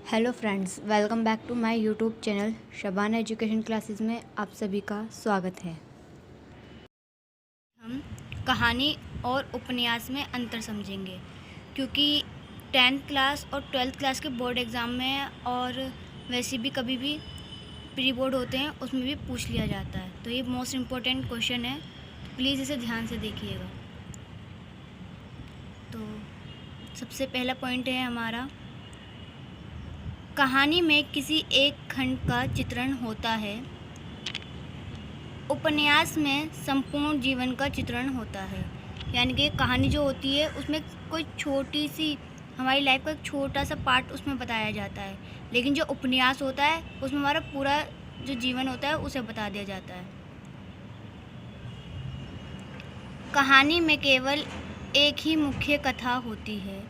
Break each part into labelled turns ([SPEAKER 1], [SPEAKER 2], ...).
[SPEAKER 1] Hello friends, welcome back to my YouTube channel Shabana education classes में आप सभी का स्वागत है। हम कहानी और उपन्यास में अंतर समझेंगे क्योंकि 10th क्लास और 12th क्लास के बोर्ड एग्ज़ाम में और वैसे भी कभी भी प्री बोर्ड होते हैं उसमें भी पूछ लिया जाता है, तो ये मोस्ट इम्पोर्टेंट क्वेश्चन है, तो प्लीज़ इसे ध्यान से देखिएगा। तो सबसे पहला पॉइंट है हमारा, कहानी में किसी एक खंड का चित्रण होता है। उपन्यास में संपूर्ण जीवन का चित्रण होता है, यानी कि कहानी जो होती है उसमें कोई छोटी सी हमारी लाइफ का एक छोटा सा पार्ट उसमें बताया जाता है, लेकिन जो उपन्यास होता है उसमें हमारा पूरा जो जीवन होता है उसे बता दिया जाता है। कहानी में केवल एक ही मुख्य कथा होती है।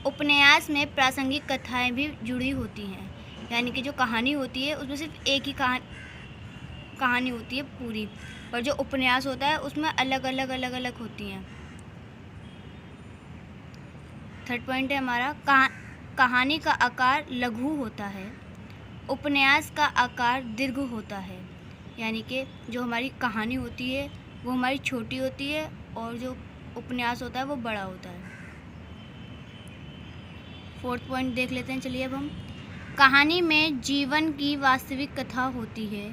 [SPEAKER 1] उपन्यास में प्रासंगिक कथाएं भी जुड़ी होती हैं, यानी कि जो कहानी होती है उसमें सिर्फ एक ही कहानी होती है पूरी, पर जो उपन्यास होता है उसमें अलग अलग होती हैं। थर्ड पॉइंट है हमारा, कहानी का आकार लघु होता है, उपन्यास का आकार दीर्घ होता है, यानी कि जो हमारी कहानी होती है वो हमारी छोटी होती है और जो उपन्यास होता है वो बड़ा होता है। फोर्थ पॉइंट देख लेते हैं, चलिए अब हम। कहानी में जीवन की वास्तविक कथा होती है,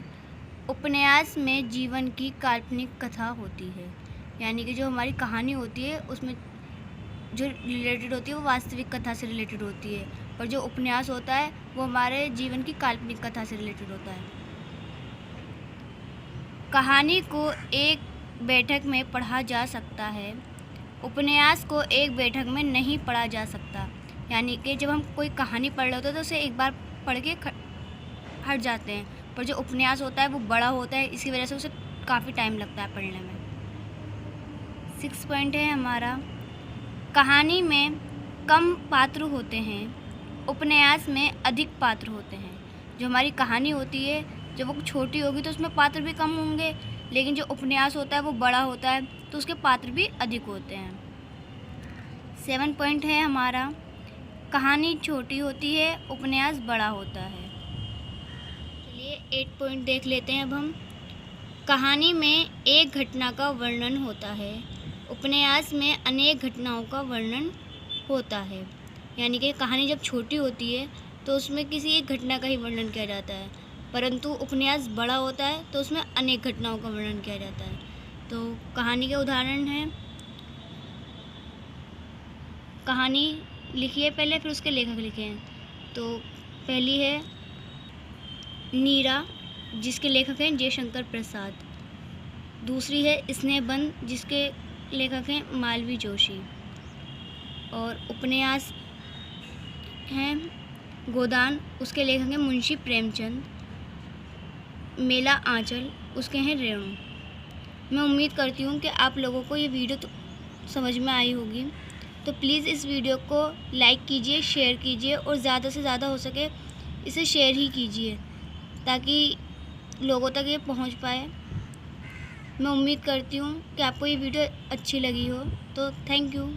[SPEAKER 1] उपन्यास में जीवन की काल्पनिक कथा होती है, यानी कि जो हमारी कहानी होती है उसमें जो रिलेटेड होती है वो वास्तविक कथा से रिलेटेड होती है, और जो उपन्यास होता है वो हमारे जीवन की काल्पनिक कथा से रिलेटेड होता है। कहानी को एक बैठक में पढ़ा जा सकता है, उपन्यास को एक बैठक में नहीं पढ़ा जा सकता, यानी कि जब हम कोई कहानी पढ़ रहे होते हैं तो उसे एक बार पढ़ के हट जाते हैं, पर जो उपन्यास होता है वो बड़ा होता है, इसकी वजह से उसे काफ़ी टाइम लगता है पढ़ने में। 6 पॉइंट है हमारा, कहानी में कम पात्र होते हैं, उपन्यास में अधिक पात्र होते हैं। जो हमारी कहानी होती है जब वो छोटी होगी तो उसमें पात्र भी कम होंगे, लेकिन जो उपन्यास होता है वो बड़ा होता है तो उसके पात्र भी अधिक होते हैं। 7 पॉइंट है हमारा, कहानी छोटी होती है, उपन्यास बड़ा होता है। चलिए 8 पॉइंट देख लेते हैं अब हम। कहानी में एक घटना का वर्णन होता है, उपन्यास में अनेक घटनाओं का वर्णन होता है, यानी कि कहानी जब छोटी होती है तो उसमें किसी एक घटना का ही वर्णन किया जाता है, परंतु उपन्यास बड़ा होता है तो उसमें अनेक घटनाओं का वर्णन किया जाता है। तो कहानी के उदाहरण हैं, कहानी लिखिए पहले फिर उसके लेखक लिखे हैं। तो पहली है नीरा, जिसके लेखक हैं जयशंकर प्रसाद। दूसरी है स्नेहबंध, जिसके लेखक हैं मालवी जोशी। और उपन्यास हैं गोदान, उसके लेखक हैं मुंशी प्रेमचंद। मेला आंचल, उसके हैं रेणु। मैं उम्मीद करती हूँ कि आप लोगों को ये वीडियो तो समझ में आई होगी, तो प्लीज़ इस वीडियो को लाइक कीजिए, शेयर कीजिए और ज़्यादा से ज़्यादा हो सके इसे शेयर ही कीजिए ताकि लोगों तक ये पहुंच पाए। मैं उम्मीद करती हूँ कि आपको ये वीडियो अच्छी लगी हो, तो थैंक यू।